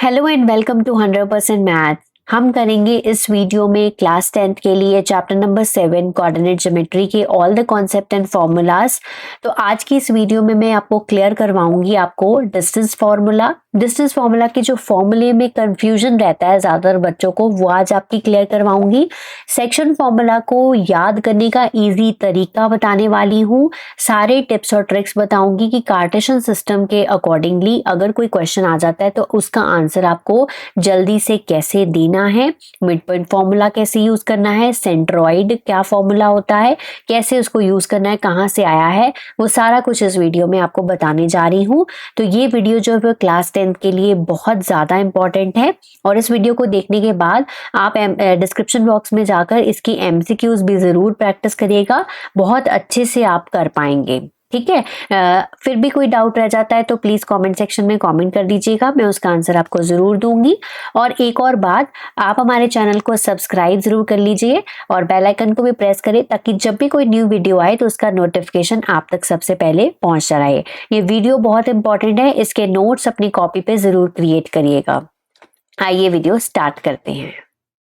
Hello and welcome to 100% math. हम करेंगे इस वीडियो में क्लास 10th के लिए चैप्टर नंबर 7 कोऑर्डिनेट ज्योमेट्री के all the concept and formulas. तो आज की इस वीडियो में मैं आपको क्लियर करवाऊंगी आपको डिस्टेंस फार्मूला के जो फॉर्मूले में कंफ्यूजन रहता है ज्यादातर बच्चों को, वो आज आपकी क्लियर करवाऊंगी। सेक्शन फार्मूला को याद करने का इजी तरीका बताने वाली हूँ। सारे टिप्स और ट्रिक्स बताऊंगी कि कार्टेशियन सिस्टम के अकॉर्डिंगली अगर कोई क्वेश्चन आ जाता है तो उसका आंसर आपको जल्दी से कैसे देना है, मिड पॉइंट फॉर्मूला कैसे यूज करना है, सेंट्रॉइड क्या फॉर्मूला होता है, कैसे उसको यूज करना है, कहाँ से आया है, वो सारा कुछ इस वीडियो में आपको बताने जा रही हूँ। तो ये वीडियो जो है क्लास 10th के लिए बहुत ज्यादा इंपॉर्टेंट है और इस वीडियो को देखने के बाद आप डिस्क्रिप्शन बॉक्स में जाकर इसकी एमसीक्यूज भी जरूर प्रैक्टिस करिएगा, बहुत अच्छे से आप कर पाएंगे। ठीक है। फिर भी कोई डाउट रह जाता है तो प्लीज कमेंट सेक्शन में कमेंट कर दीजिएगा, मैं उसका आंसर आपको जरूर दूंगी। और एक और बात, आप हमारे चैनल को सब्सक्राइब जरूर कर लीजिए और बेल आइकन को भी प्रेस करें ताकि जब भी कोई न्यू वीडियो आए तो उसका नोटिफिकेशन आप तक सबसे पहले पहुंच जाए। ये वीडियो बहुत इंपॉर्टेंट है, इसके नोट्स अपनी कॉपी पे जरूर क्रिएट करिएगा। आइए वीडियो स्टार्ट करते हैं।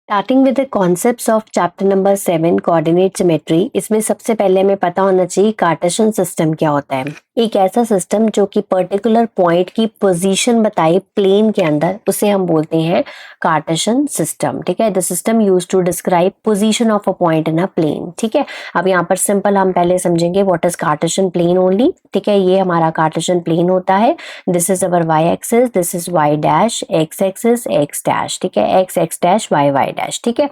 Starting with the concepts of chapter number 7 coordinate geometry. इसमें सबसे पहले हमें पता होना चाहिए कार्टेशियन सिस्टम क्या होता है। एक ऐसा सिस्टम जो कि पर्टिकुलर पॉइंट की पोजीशन बताए प्लेन के अंदर, उसे हम बोलते हैं कार्टेशियन सिस्टम। ठीक है, the system used to describe position of a point in a plane. ठीक है, अब यहाँ पर सिंपल हम पहले समझेंगे what is Cartesian plane only. ठीक है, ये हमारा कार्टेशियन प्लेन होता है। This is our y axis, this is y dash, x axis x dash. ठीक है, x x dash y y dash. ठीक है,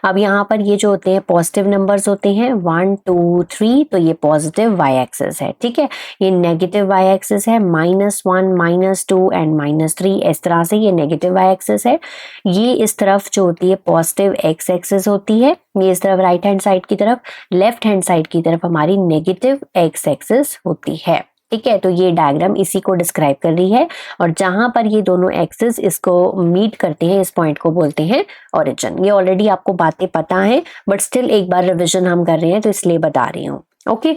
अब यहाँ पर ये जो होते हैं पॉजिटिव नंबर्स होते हैं 1 2 3, तो ये पॉजिटिव वाई एक्सिस है। ठीक है, ये नेगेटिव वाई एक्सिस है, -1 -2 एंड -3, इस तरह से ये नेगेटिव वाई एक्सिस है। ये इस तरफ जो होती है पॉजिटिव एक्स एक्सिस होती है, ये इस तरफ राइट हैंड साइड की तरफ, लेफ्ट हैंड साइड की तरफ हमारी नेगेटिव एक्स एक्सिस होती है। ठीक है, तो ये डायग्राम इसी को डिस्क्राइब कर रही है और जहां पर ये दोनों एक्सिस इसको मीट करते हैं, इस पॉइंट को बोलते हैं ओरिजिन। ये ऑलरेडी आपको बातें पता है बट स्टिल एक बार रिवीजन हम कर रहे हैं तो इसलिए बता रही हूँ। ओके,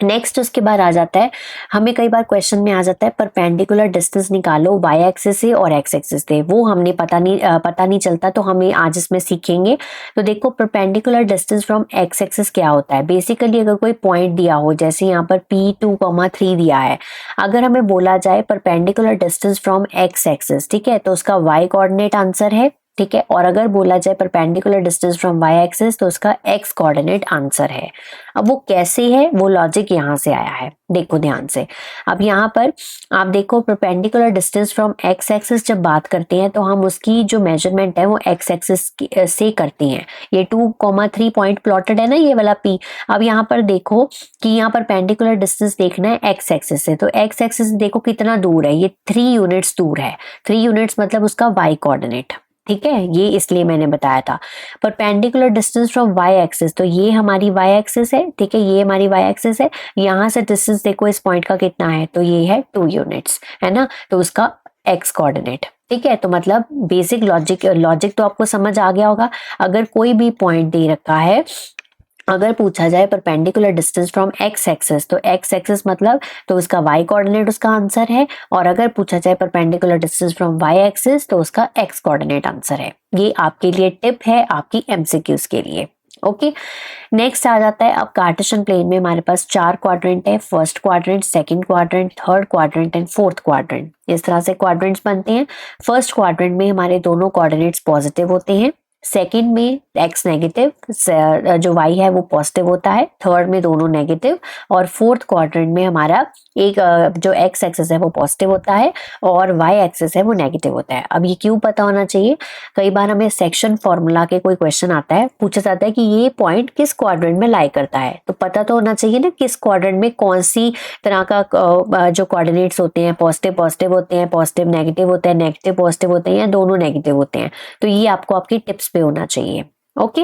नेक्स्ट उसके बाद आ जाता है, हमें कई बार क्वेश्चन में आ जाता है परपेंडिकुलर डिस्टेंस निकालो वाई एक्सिस से और एक्स एक्सिस से, वो हमने पता नहीं चलता, तो हमें आज इसमें सीखेंगे। तो देखो perpendicular distance from x axis क्या होता है। बेसिकली अगर कोई पॉइंट दिया हो, जैसे यहाँ पर P2,3 दिया है, अगर हमें बोला जाए perpendicular distance from x axis, ठीक है, तो उसका वाई कोऑर्डिनेट आंसर है। ठीक है, और अगर बोला जाए perpendicular distance from y axis तो उसका एक्स कोऑर्डिनेट आंसर है। अब वो कैसे है, वो लॉजिक यहाँ से आया है, देखो ध्यान से। अब यहाँ पर आप देखो perpendicular distance from x axis जब बात करते हैं तो हम उसकी जो मेजरमेंट है वो एक्स एक्सिस से करते हैं। ये 2,3 पॉइंट प्लॉटेड है ना, ये वाला P। अब यहाँ पर देखो कि यहाँ परपेंडिकुलर डिस्टेंस देखना है एक्स एक्सिस से, तो एक्स एक्सिस देखो कितना दूर है, ये 3 यूनिट्स दूर है। 3 यूनिट्स मतलब उसका वाई कोऑर्डिनेट। ठीक है, ये इसलिए मैंने बताया था perpendicular distance from y axis, तो ये हमारी वाई एक्सिस है। ठीक है, ये हमारी वाई एक्सिस है। यहाँ से डिस्टेंस देखो इस पॉइंट का कितना है, तो ये है 2 यूनिट्स, है ना, तो उसका एक्स कोऑर्डिनेट। ठीक है, तो मतलब बेसिक लॉजिक तो आपको समझ आ गया होगा। अगर कोई भी पॉइंट दे रखा है, अगर पूछा जाए perpendicular distance from x axis, तो एक्स एक्सिस मतलब तो उसका वाई कोऑर्डिनेट उसका आंसर है, और अगर पूछा जाए perpendicular distance from y axis तो उसका एक्स कोऑर्डिनेट आंसर है। ये आपके लिए टिप है, आपकी एमसीक्यूज के लिए। ओके, नेक्स्ट आ जाता है, अब कार्टेशियन प्लेन में हमारे पास 4 क्वाड्रेंट है, first quadrant, second quadrant, third quadrant and fourth quadrant. इस तरह से क्वाड्रेंट्स बनते हैं। फर्स्ट क्वाड्रेंट में हमारे दोनों कोऑर्डिनेट्स पॉजिटिव होते हैं, सेकंड में एक्स नेगेटिव, जो वाई है वो पॉजिटिव होता है, थर्ड में दोनों नेगेटिव, और फोर्थ क्वाड्रेंट में हमारा एक जो एक्स एक्सिस है वो पॉजिटिव होता है और वाई एक्सिस है वो नेगेटिव होता है। अब ये क्यों पता होना चाहिए, कई बार हमें सेक्शन फॉर्मूला के कोई क्वेश्चन आता है, पूछा जाता है कि ये पॉइंट किस क्वाड्रेंट में लाई करता है, तो पता तो होना चाहिए ना किस क्वाड्रेंट में कौन सी तरह का जो कोऑर्डिनेट्स होते हैं, पॉजिटिव पॉजिटिव होते हैं, पॉजिटिव नेगेटिव होते हैं, नेगेटिव पॉजिटिव होते हैं, या दोनों नेगेटिव होते हैं। तो ये आपको आपकी टिप्स पे होना चाहिए। ओके,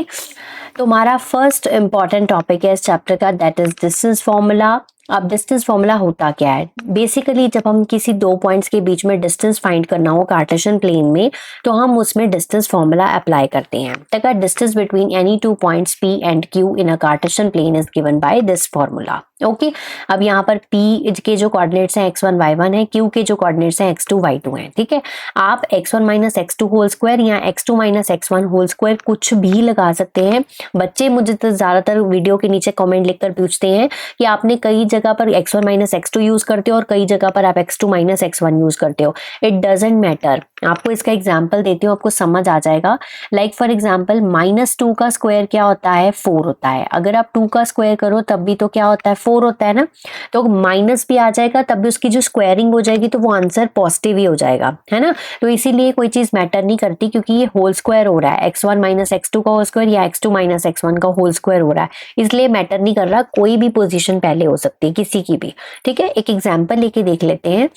तो हमारा फर्स्ट इंपॉर्टेंट टॉपिक है इस चैप्टर का, दैट इज डिस्टेंस फॉर्मूला। अब डिस्टेंस फॉर्मूला होता क्या है? बेसिकली जब हम किसी दो पॉइंट्स के बीच में डिस्टेंस फाइंड करना हो कार्टेशियन प्लेन में, तो हम उसमें डिस्टेंस फॉर्मूला अप्लाई करते हैं। The distance between any two points P and Q in a Cartesian plane is given by this formula. Okay, अब यहाँ पर P के जो कोऑर्डिनेट्स हैं x1 y1 है, Q के जो कोऑर्डिनेट्स हैं x2 y2 हैं। ठीक है, आप x1 minus x2 whole square या x2 minus x1 whole square कुछ भी लगा सकते हैं। बच्चे मुझे तो ज्यादातर वीडियो के नीचे कमेंट लिखकर पूछते हैं कि आपने कई जगह पर x1 माइनस x2 यूज करते हो और कई जगह पर आप x2 माइनस x1 यूज करते हो। It doesn't matter. आपको इसका एग्जाम्पल देती हूँ, आपको समझ आ जाएगा। लाइक फॉर एग्जाम्पल -2 का स्क्वायर क्या होता है? 4 होता है। अगर आप 2 का स्क्वायर करो तब भी तो क्या होता है? 4 होता है ना। तो माइनस भी आ जाएगा तब भी उसकी जो स्क्वायरिंग हो जाएगी तो वो आंसर पॉजिटिव ही हो जाएगा, है ना। तो इसीलिए कोई चीज मैटर नहीं करती, क्योंकि ये होल स्क्वायर हो रहा है, x1 माइनस x2 का होल स्क्वायर या x2 माइनस x1 का होल स्क्वायर हो रहा है, इसलिए मैटर नहीं कर रहा। कोई भी पोजीशन पहले हो सकती है, किसी की भी। ठीक है, एक एग्जाम्पल लेके देख लेते हैं।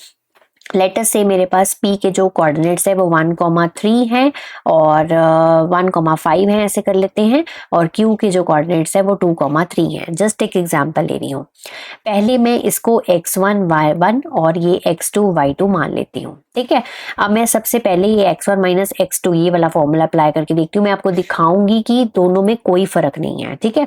लेट अस से मेरे पास P के जो कोऑर्डिनेट्स है वो 1,3 है और 1,5 है, ऐसे कर लेते हैं। और Q के जो कोऑर्डिनेट्स है वो 2,3 है। जस्ट एक एग्जांपल ले रही हूँ। पहले मैं इसको x1 y1 और ये x2 y2 मान लेती हूँ। ठीक है, अब मैं सबसे पहले ये x1 माइनस x2 ये वाला फॉर्मूला अप्लाई करके देखती हूँ। मैं आपको दिखाऊंगी कि दोनों में कोई फर्क नहीं है। ठीक है,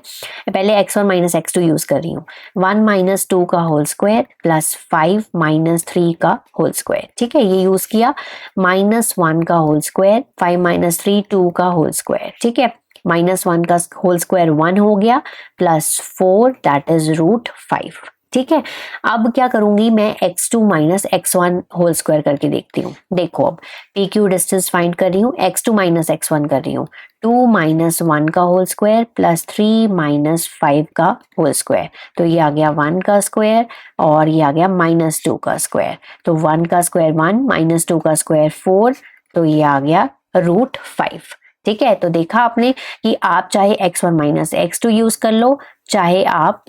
पहले x1 माइनस x2 यूज कर रही हूँ। 1 माइनस 2 का होल स्क्वायर प्लस 5 माइनस 3 का होल स्क्वायर। ठीक है, ये यूज किया। -1 का होल स्क्वायर, 5 माइनस 3 2 का होल स्क्वायर। ठीक है, -1 का होल स्क्वायर 1 हो गया, प्लस 4 दैट इज √5। ठीक है, अब क्या करूंगी मैं? x2 minus x1 whole square करके देखती हूँ। देखो, अब PQ डिस्टेंस फाइंड कर रही हूँ, x2 माइनस x1 कर रही हूँ। 2 माइनस 1 का होल स्क्वायर प्लस 3 माइनस 5 का होल स्क्वायर। तो ये आ गया 1 का स्क्वायर और ये आ गया -2 का स्क्वायर। तो 1 का स्क्वायर 1, -2 का स्क्वायर 4, तो ये आ गया √5। ठीक है, तो देखा आपने कि आप चाहे x1 माइनस x2 यूज कर लो, चाहे आप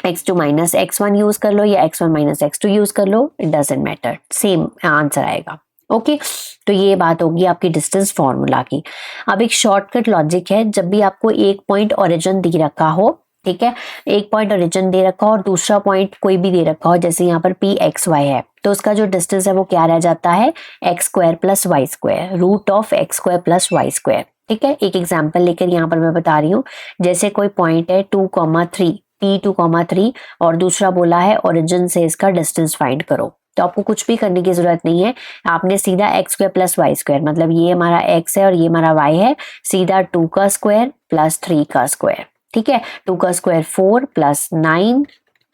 x2 माइनस x1 यूज कर लो या x1 माइनस x2 यूज कर लो, it doesn't matter, same answer आएगा। ओके, तो ये बात होगी आपकी डिस्टेंस फॉर्मूला की। अब एक शॉर्टकट लॉजिक है, जब भी आपको एक पॉइंट ओरिजिन दे रखा हो, ठीक है, एक पॉइंट ओरिजिन दे रखा हो और दूसरा पॉइंट कोई भी दे रखा हो, जैसे यहाँ पर PXY है, तो उसका जो डिस्टेंस है वो क्या रह जाता है? x square plus y square, √x square plus y square. ठीक है, एक एग्जाम्पल लेकर यहाँ पर मैं बता रही हूँ। जैसे कोई पॉइंट है 2,3 P2,3 और दूसरा बोला है ओरिजिन से इसका डिस्टेंस फाइंड करो, तो आपको कुछ भी करने की जरूरत नहीं है। आपने सीधा x square plus y square, मतलब ये हमारा x है और ये हमारा y है, सीधा 2 का स्क्वायर प्लस 3 का स्क्वायर। ठीक है, 2 का स्क्वायर 4 प्लस 9,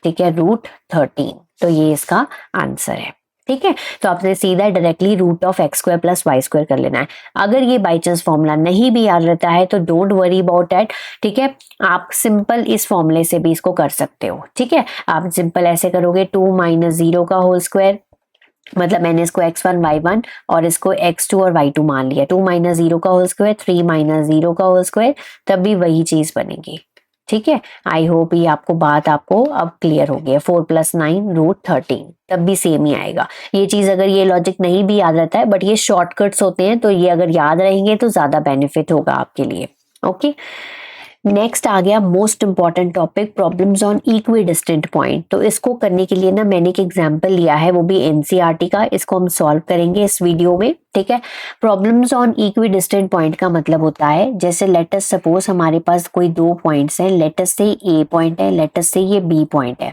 ठीक है, √13। तो ये इसका आंसर है। ठीक है, तो आपने सीधा directly √x square plus y square कर लेना है। अगर ये बाई चांस फॉर्मूला नहीं भी याद रहता है तो डोंट वरी अबाउट इट। ठीक है, आप सिंपल इस फॉर्मूले से भी इसको कर सकते हो। ठीक है, आप सिंपल ऐसे करोगे, 2 माइनस 0 का होल स्क्वायर, मतलब मैंने इसको x1 y1 और इसको x2 और y2 मान लिया। 2 माइनस 0 का होल स्क्वायर, 3 माइनस 0 का होल स्क्वायर, तब भी वही चीज बनेगी। ठीक है, आई होप ये आपको बात आपको अब क्लियर हो गई है। 4 प्लस 9 √13, तब भी सेम ही आएगा। ये चीज अगर ये लॉजिक नहीं भी याद रहता है, बट ये शॉर्टकट्स होते हैं, तो ये अगर याद रहेंगे तो ज्यादा बेनिफिट होगा आपके लिए। ओके, नेक्स्ट आ गया most important topic, problems on equi distant point. तो इसको करने के लिए ना मैंने एक एग्जांपल लिया है, वो भी एनसीईआरटी का। इसको हम सॉल्व करेंगे इस वीडियो में। ठीक है, problems on equi distant point का मतलब होता है, जैसे लेट अस सपोज हमारे पास कोई दो पॉइंट्स हैं, लेट अस से ए पॉइंट है, लेट अस से ये बी पॉइंट है।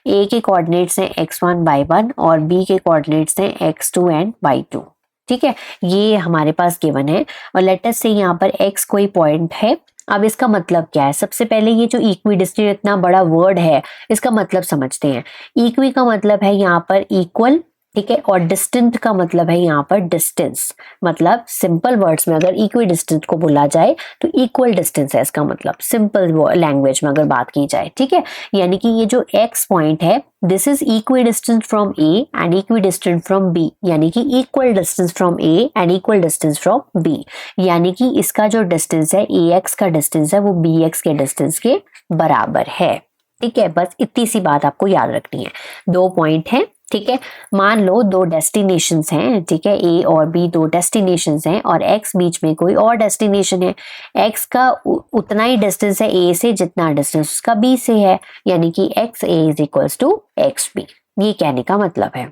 ए के कोऑर्डिनेट्स हैं x1 y1 और बी के कोऑर्डिनेट्स हैं x2 एंड y2। ठीक है, ये हमारे पास गिवन है और लेट अस से यहाँ पर x कोई पॉइंट है। अब इसका मतलब क्या है? सबसे पहले ये जो इक्वी डिस्टेंट इतना बड़ा वर्ड है, इसका मतलब समझते हैं। इक्वी का मतलब है यहाँ पर इक्वल, ठीक है, और डिस्टेंट का मतलब है यहाँ पर डिस्टेंस। मतलब सिंपल वर्ड्स में अगर इक्वी डिस्टेंट को बोला जाए तो इक्वल डिस्टेंस है इसका मतलब, सिंपल लैंग्वेज में अगर बात की जाए। ठीक है, यानी कि ये जो x पॉइंट है, this is equi distance from a and equi distance from b, यानी कि equal distance from a and equal distance from b, यानी कि इसका जो डिस्टेंस है, ax का डिस्टेंस है, वो bx के डिस्टेंस के बराबर है। ठीक है, बस इतनी सी बात आपको याद रखनी है। दो पॉइंट है, ठीक है, मान लो दो डेस्टिनेशंस हैं, ठीक है, ए और बी दो डेस्टिनेशंस हैं और एक्स बीच में कोई और डेस्टिनेशन है। एक्स का उतना ही डिस्टेंस है ए से जितना डिस्टेंस उसका बी से है, यानी कि x a is equals to x b, ये कहने का मतलब है।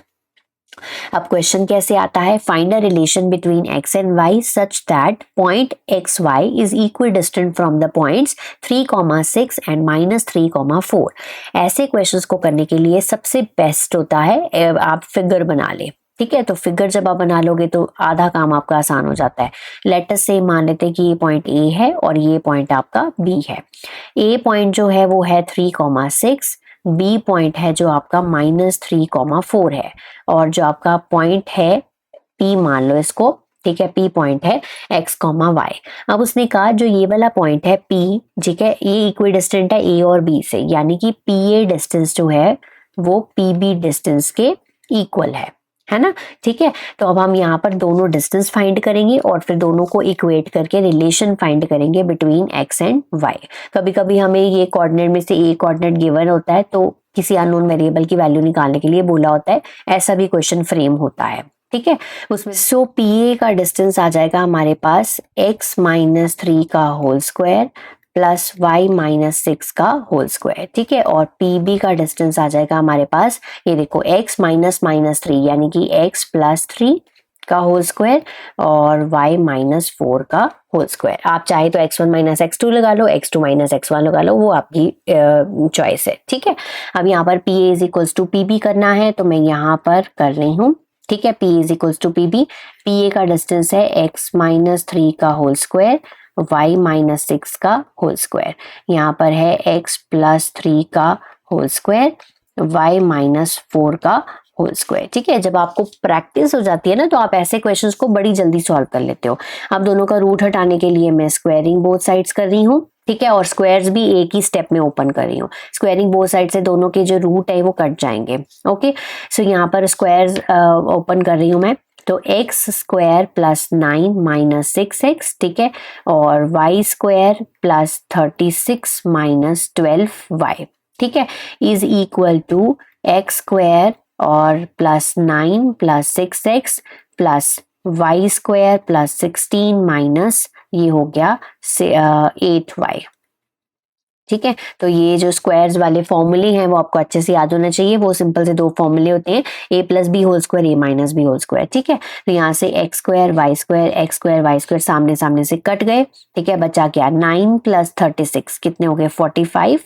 अब क्वेश्चन कैसे आता है, find a relation between x and y such that point x y is equal distant from the points 3,6 and -3,4। ऐसे क्वेश्चंस को करने के लिए सबसे बेस्ट होता है आप फिगर बना ले। ठीक है, तो फिगर जब आप बना लोगे तो आधा काम आपका आसान हो जाता है। लेट अस से मान लेते हैं कि ये पॉइंट ए है और ये पॉइंट आपका बी है। ए पॉइंट जो है वो है 3,6, बी पॉइंट है जो आपका -3,4 है, और जो आपका पॉइंट है पी मान लो इसको, ठीक है, पी पॉइंट है एक्स कॉमा वाई। अब उसने कहा जो ये वाला पॉइंट है पी, ठीक है, ये इक्वल डिस्टेंट है ए और बी से, यानी कि पी ए डिस्टेंस जो है वो पी बी डिस्टेंस के इक्वल है ना। ठीक है, तो अब हम यहाँ पर दोनों डिस्टेंस फाइंड करेंगे और फिर दोनों को इक्वेट करके रिलेशन फाइंड करेंगे बिटवीन एक्स एंड वाई। कभी कभी हमें ये कोऑर्डिनेट में से एक कोऑर्डिनेट गिवन होता है तो किसी अननोन वेरिएबल की वैल्यू निकालने के लिए बोला होता है, ऐसा भी क्वेश्चन फ्रेम होता है। ठीक है, उसमें सो पी ए का डिस्टेंस आ जाएगा हमारे पास x -3 का होल स्क्वायर प्लस y -6 का होल स्क्वायर। ठीक है, और पी बी का डिस्टेंस आ जाएगा हमारे पास, ये देखो x -3 यानी कि x +3 का होल स्क्वायर और y -4 का होल स्क्वायर। आप चाहे तो x1 - x2 लगा लो, x2 - x1 लगा लो, वो आपकी चॉइस है। ठीक है, अब यहाँ पर p a is equals to p b करना है तो मैं यहाँ पर कर रही हूँ। ठीक है, p is equals to p b, p a का डिस्टेंस है x -3 का होल स्क्वायर y -6 का होल स्क्वायर, यहाँ पर है x +3 का होल स्क्वायर y -4 का होल स्क्वायर। ठीक है, जब आपको प्रैक्टिस हो जाती है ना तो आप ऐसे क्वेश्चंस को बड़ी जल्दी सॉल्व कर लेते हो। अब दोनों का रूट हटाने के लिए मैं स्क्वायरिंग बोथ साइड्स कर रही हूँ। ठीक है, और स्क्वायर्स भी एक ही स्टेप में ओपन कर रही हूँ। स्क्वायरिंग बोथ साइड से दोनों के जो रूट है वो कट जाएंगे। ओके, सो यहाँ पर स्क्वायर्स ओपन कर रही हूँ मैं, तो x स्क्वायर +9 - 6x, ठीक है, और y स्क्वायर +36 - 12y, ठीक है, is equal to x square और +9 + 6x plus y square +16 minus ये हो गया 8y। ठीक है, तो ये जो स्क्वायर्स वाले फॉर्मूले हैं वो आपको अच्छे से याद होना चाहिए। वो सिंपल से दो फॉर्मूले होते हैं, a + b whole square, a - b whole square. ठीक है, तो यहाँ से x square y square x square y square सामने सामने से कट गए। ठीक है, बचा क्या, 9 + 36 कितने हो गए 45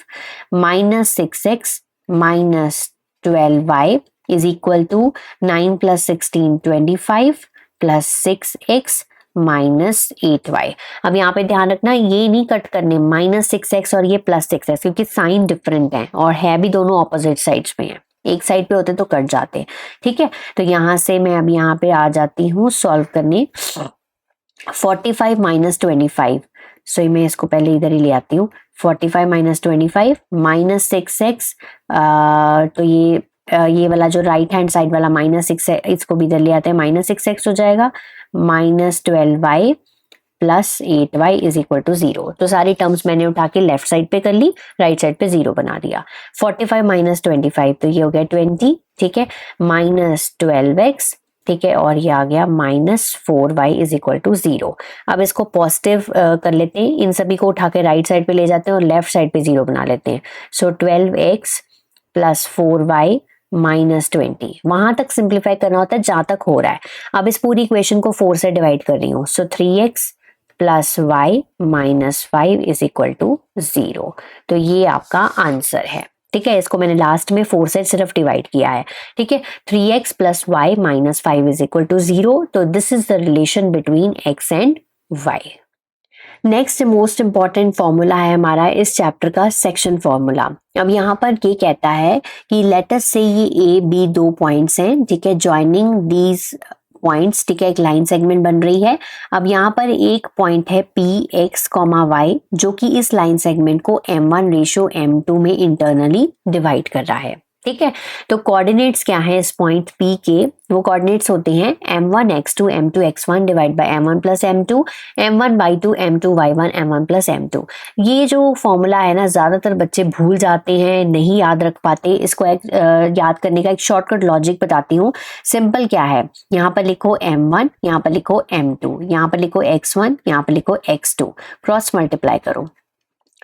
-6x -12y is equal to 9 + 16 25 plus 6x -8y। अब यहाँ पे ध्यान रखना ये नहीं कट करने -6x और ये +6x, क्योंकि साइन डिफरेंट है और है भी दोनों ऑपोजिट साइड्स में है, एक साइड पे होते तो कट जाते। ठीक है, तो यहाँ से मैं अब यहाँ पे आ जाती हूँ सॉल्व करने। 45 - 25, सो मैं इसको पहले इधर ही ले आती हूँ। 45 - 25 -6x, तो ये वाला जो राइट हैंड साइड वाला -6 है इसको भी इधर ले आते हैं, -6x हो जाएगा -12y plus 8y is equal to 0। तो सारी टर्म्स मैंने उठा के लेफ्ट साइड पे कर ली, राइट साइड पे 0 बना दिया। 45 - 25 तो ये हो गया 20, ठीक है, -12x, ठीक है, और ये आ गया -4y इज इक्वल टू 0। अब इसको पॉजिटिव कर लेते हैं, इन सभी को उठा के राइट साइड पे ले जाते हैं और लेफ्ट साइड पे 0 बना लेते हैं। सो 12x प्लस 4y -20, वहां तक सिंप्लीफाई करना होता है जहां तक हो रहा है। अब इस पूरी इक्वेशन को 4 से डिवाइड कर रही हूँ, so 3x plus y -5 is equal to 0। तो ये आपका आंसर है। ठीक है, इसको मैंने लास्ट में 4 से सिर्फ डिवाइड किया है। ठीक है, 3x plus y -5 is equal to 0। तो this is the relation between x and y। Next most important formula है हमारा इस चैप्टर का सेक्शन फॉर्मूला। अब यहाँ पर ये कहता है कि लेट अस से ये ए बी दो पॉइंट्स हैं, ठीक है, जॉइनिंग दीज पॉइंट्स, ठीक है, एक लाइन सेगमेंट बन रही है। अब यहाँ पर एक पॉइंट है पी एक्स कॉमा वाई जो कि इस लाइन सेगमेंट को m1 रेशो m2 में इंटरनली डिवाइड कर रहा है। ठीक है। तो कोऑर्डिनेट्स क्या है इस पॉइंट P के, वो कोऑर्डिनेट्स होते हैं m1 x2 m2 x1 divide by m1 plus m2 m1 y2 m2 y1 m1 plus m2। ये जो फॉर्मूला है ना, ज्यादातर बच्चे भूल जाते हैं, नहीं याद रख पाते। इसको याद करने का एक शॉर्टकट लॉजिक बताती हूँ। सिंपल क्या है, यहाँ पर लिखो m1, यहाँ पर लिखो m2, यहाँ पर लिखो x1, यहाँ पर लिखो x2, क्रॉस मल्टीप्लाई करो,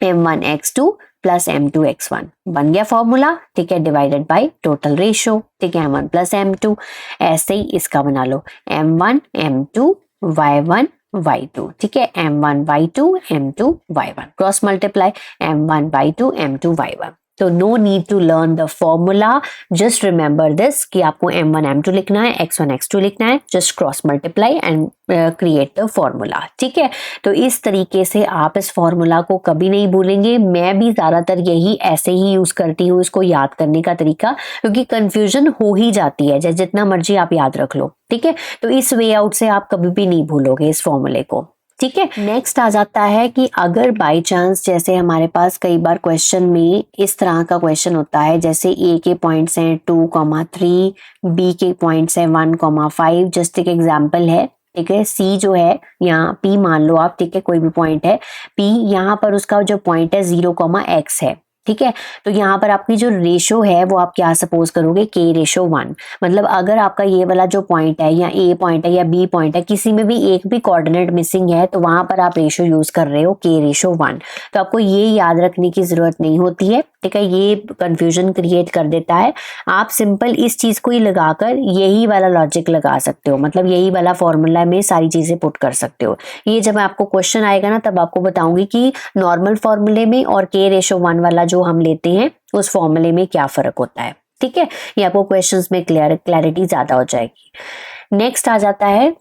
m1 x2 plus m2 x1 बन गया फॉर्मूला। ठीक है, डिवाइडेड बाय टोटल रेशियो। ठीक है, m1 प्लस m2। ऐसे ही इसका बना लो, m1 m2 y1 y2। ठीक है, m1 y2 m2 y1, cross multiply m1 y2 m2 y1। तो no need to learn the formula, just remember this कि आपको m1 m2 लिखना है, x1 x2 लिखना है, just cross multiply and create the formula. ठीक है, तो इस तरीके से आप इस फॉर्मूला को कभी नहीं भूलेंगे। मैं भी ज्यादातर यही ऐसे ही यूज करती हूँ इसको याद करने का तरीका, क्योंकि कंफ्यूजन हो ही जाती है, जितना मर्जी आप याद रख लो। ठीक है, तो इस वे आउट से आप कभी भी नहीं भूलोगे इस फॉर्मूले को। ठीक है, नेक्स्ट आ जाता है कि अगर बाय चांस जैसे हमारे पास कई बार क्वेश्चन में इस तरह का क्वेश्चन होता है, जैसे ए के पॉइंट्स हैं 2,3, बी के पॉइंट्स हैं 1,5, जस्ट एक एग्जांपल है। ठीक है, सी जो है यहाँ पी मान लो आप, ठीक है, कोई भी पॉइंट है पी, यहाँ पर उसका जो पॉइंट है 0,x है। ठीक है, तो यहाँ पर आपकी जो रेशो है वो आप क्या सपोज करोगे, k/1। मतलब अगर आपका ये वाला जो पॉइंट है या ए पॉइंट है या बी पॉइंट है, किसी में भी एक भी कोऑर्डिनेट मिसिंग है, तो वहां पर आप रेशो यूज कर रहे हो k/1। तो आपको ये याद रखने की जरूरत नहीं होती है। ठीक है, ये कंफ्यूजन क्रिएट कर देता है। आप सिंपल इस चीज को ही लगाकर यही वाला लॉजिक लगा सकते हो, मतलब यही वाला फॉर्मूला में सारी चीजें पुट कर सकते हो। ये जब आपको क्वेश्चन आएगा ना, तब आपको बताऊंगी कि नॉर्मल फॉर्मूले में और k/1 वाला जो हम लेते हैं उस फॉर्मूले में क्या फर्क होता है। ठीक है, ये आपको क्वेश्चंस में क्लैरिटी ज्यादा हो जाएगी। नेक्स्ट आ जाता है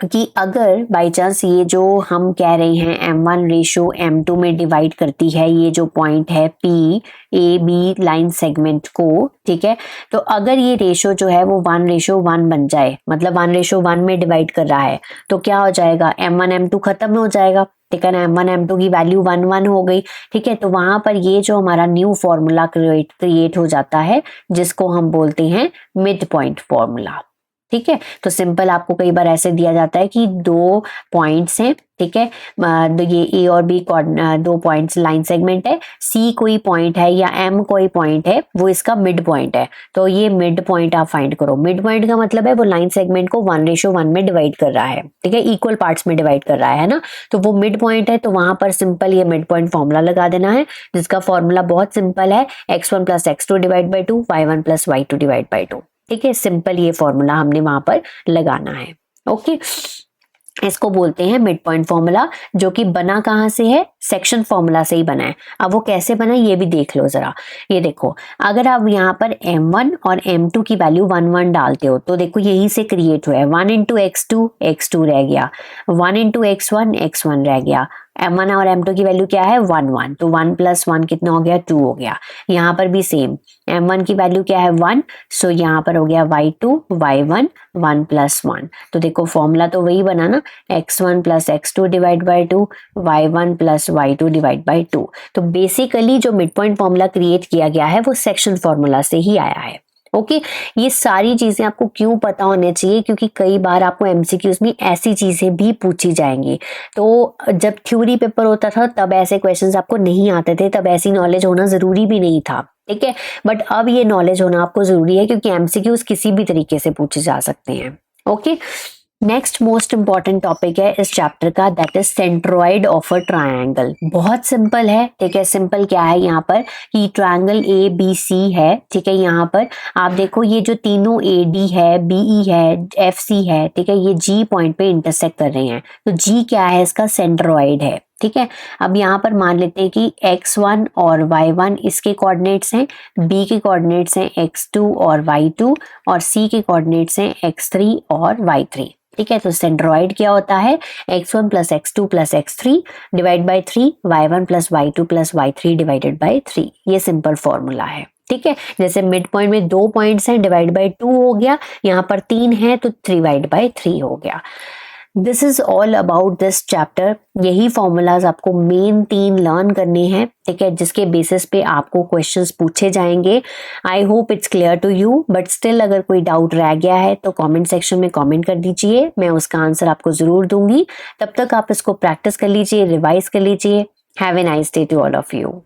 कि अगर बाई चांस ये जो हम कह रहे हैं m1 रेशो m2 में डिवाइड करती है, ये जो पॉइंट है P a b line segment को, ठीक है, तो अगर ये रेशो जो है वो 1:1 बन जाए, मतलब 1:1 में डिवाइड कर रहा है, तो क्या हो जाएगा, m1 m2 खत्म हो जाएगा। ठीक है ना, m1 m2 की वैल्यू 1 हो गई। ठीक है, तो वहां पर ये जो हमारा न्यू फॉर्मूला क्रिएट हो जाता है, जिसको हम बोलते हैं मिड पॉइंट फॉर्मूला। ठीक है, तो सिंपल आपको कई बार ऐसे दिया जाता है कि दो पॉइंट्स हैं। ठीक है, ये ए और बी दो पॉइंट्स लाइन सेगमेंट है, सी कोई पॉइंट है या एम कोई पॉइंट है, वो इसका मिड पॉइंट है। तो ये मिड पॉइंट आप फाइंड करो। मिड पॉइंट का मतलब है वो लाइन सेगमेंट को 1:1 में डिवाइड कर रहा है। ठीक है, इक्वल पार्ट्स में डिवाइड कर रहा है ना, तो वो मिड पॉइंट है। तो वहां पर सिंपल ये मिड पॉइंट फॉर्मूला लगा देना है, जिसका फॉर्मूला बहुत सिंपल है, x1 plus x2 divide by 2, y1 plus y2 divide by 2। ठीक है, सिंपल ये फॉर्मूला हमने वहां पर लगाना है। ओके, इसको बोलते हैं मिड पॉइंट फॉर्मूला, जो कि बना कहाँ से है, सेक्शन फॉर्मूला से ही बना है। अब वो कैसे बना ये भी देख लो जरा। ये देखो, अगर आप यहाँ पर m1 और m2 की वैल्यू 1 डालते हो, तो देखो यही से क्रिएट हुआ है। 1 इंटू x2 रह गया, 1 इंटू x1 रह गया। m1 और m2 की वैल्यू क्या है, 1 तो 1 प्लस 1 कितना हो गया, 2 हो गया। यहाँ पर भी सेम, m1 की वैल्यू क्या है, 1, सो यहाँ पर हो गया y2 y1 1 प्लस 1। तो देखो फॉर्मूला तो वही बना ना, x1 plus x2 divide by 2, y1 plus y2 divide by 2। तो बेसिकली जो मिड पॉइंट फॉर्मूला क्रिएट किया गया है वो सेक्शन फॉर्मूला से ही आया है। ओके, ये सारी चीजें आपको क्यों पता होने चाहिए, क्योंकि कई बार आपको एमसीक्यूज में ऐसी चीजें भी पूछी जाएंगी। तो जब थ्योरी पेपर होता था तब ऐसे क्वेश्चंस आपको नहीं आते थे, तब ऐसी नॉलेज होना जरूरी भी नहीं था। ठीक है, बट अब ये नॉलेज होना आपको जरूरी है, क्योंकि एमसीक्यूज किसी भी तरीके से पूछे जा सकते हैं। Okay, next most important topic है इस चैप्टर का, that is centroid of a triangle. बहुत सिंपल है। ठीक है, सिंपल क्या है यहाँ पर कि ट्रायंगल ए बी सी है। ठीक है, यहाँ पर आप देखो ये जो तीनों ए डी है, बी ई है, एफ सी है, ठीक है, ये जी पॉइंट पे इंटरसेक्ट कर रहे हैं। तो जी क्या है, इसका सेंट्रोइड है। ठीक है, अब यहाँ पर मान लेते हैं कि x1 और y1 इसके कोऑर्डिनेट्स हैं, b के कोऑर्डिनेट्स हैं x2 और y2, और c के कोऑर्डिनेट्स हैं x3 और y3। ठीक है, तो सेंट्रोइड क्या होता है, x1 plus x2 plus x3 divide by 3, y1 plus y2 plus y3 divided by 3। ये सिंपल फॉर्मूला है। ठीक है, जैसे मिड पॉइंट में 2 पॉइंट्स हैं, डिवाइड बाई 2 हो गया, यहाँ पर 3 है तो डिवाइड बाई 3 हो गया। This is all about this chapter. यही फॉर्मूलाज आपको मेन 3 लर्न करने हैं, ठीक है, जिसके बेसिस पे आपको क्वेश्चंस पूछे जाएंगे। I hope it's clear to you, but still अगर कोई डाउट रह गया है तो कमेंट सेक्शन में कमेंट कर दीजिए, मैं उसका आंसर आपको जरूर दूंगी। तब तक आप इसको प्रैक्टिस कर लीजिए, रिवाइज कर लीजिए। Have a nice day to all of you.